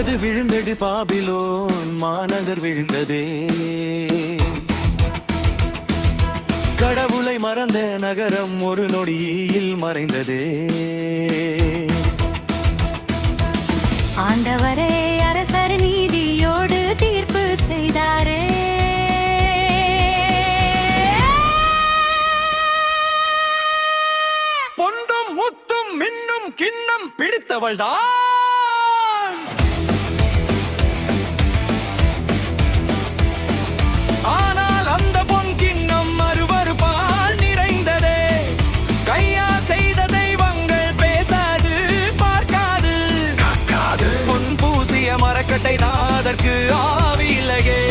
விழுந்தது விழுந்தது பாபிலோன் மாநகர் விழுந்ததே. கடவுளை மறந்த நகரம் ஒரு நொடியில் மறைந்ததே. ஆண்டவரே அரசர் நீதியோடு தீர்ப்பு செய்தாரே. பொன்னும் முத்தும் மின்னும் கிண்ணம் பிடித்தவள்தான். ஆனால் அந்த பொன் கிண்ணம் அருவருப்பால் நிறைந்ததே. கையா செய்த தெய்வங்கள் பேசாது பார்க்காது. பொன் பூசிய மரக்கட்டை தான் அதற்கு ஆவி இல்லையே.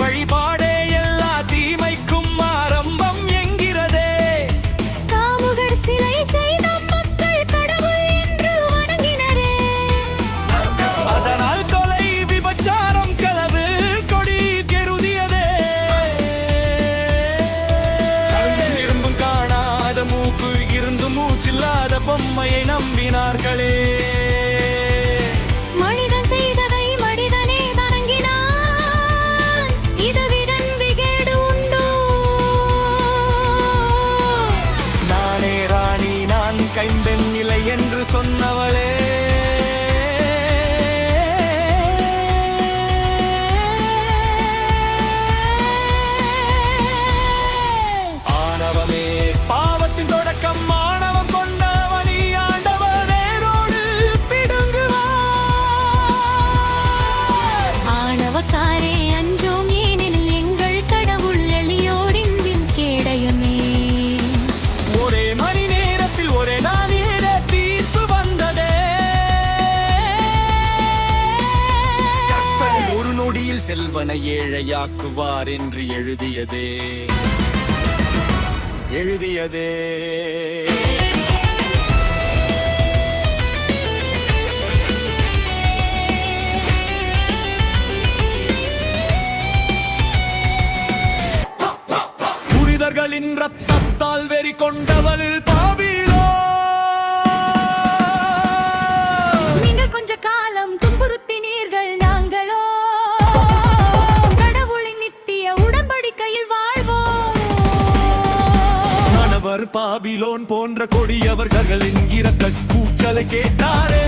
வழிபாடே எல்லா தீமைக்கும் ஆரம்பம் என்கிறதே. காமுகர் சிலை செய்த மக்கள் கடவுள் என்று வணங்கினரே. அதனால் கொலை விபச்சாரம் களவு கொடி கெருதியதே. இரும்பும் காணாத மூக்கு இருந்து மூச்சில்லாத பொம்மையை நம்பினார்களே. கைம்பெண் நிலை என்று சொன்னவளே. ஆணவமே பாவத்தின் தொடக்கம். ஆணவம் கொண்டவனி ஆண்டவர் வேரோடு பிடுங்குவார். ஆணவக்காரே அஞ்சோம் ஏனெனில் எங்கள் கடவுள் எளியோரின் கேடயமே. ஒரே மணி நேரத்தில் ஒரே நாளிலே தீர்ப்பு வந்ததே. கர்த்தர் ஒரு நொடியில் செல்வனை ஏழையாக்குவார் என்று எழுதியதே. புனிதர்களின் ரத்தத்தால் வெறி கொண்டவள் பாபிலோன். நீங்கள் கொஞ்ச காலம் துன்புறுத்தினீர்கள், நாங்களோ கடவுளின் நித்திய உடன்படிக்கையில் வாழ்வோம். மணவர் பாபிலோன் போன்ற கொடியவர்களின் இரக்க கூச்சலை கேட்டாரே.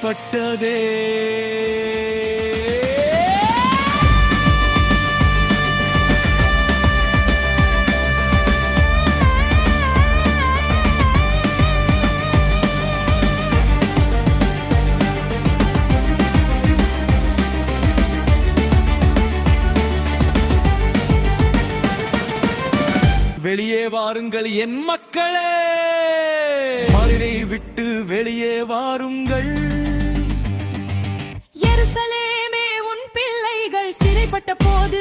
பட்டதே. வெளியே வாருங்கள் என் மக்களே, மலையை விட்டு வெளியே வாருங்கள். எருசலேமே உன் பிள்ளைகள் சிறைப்பட்ட போது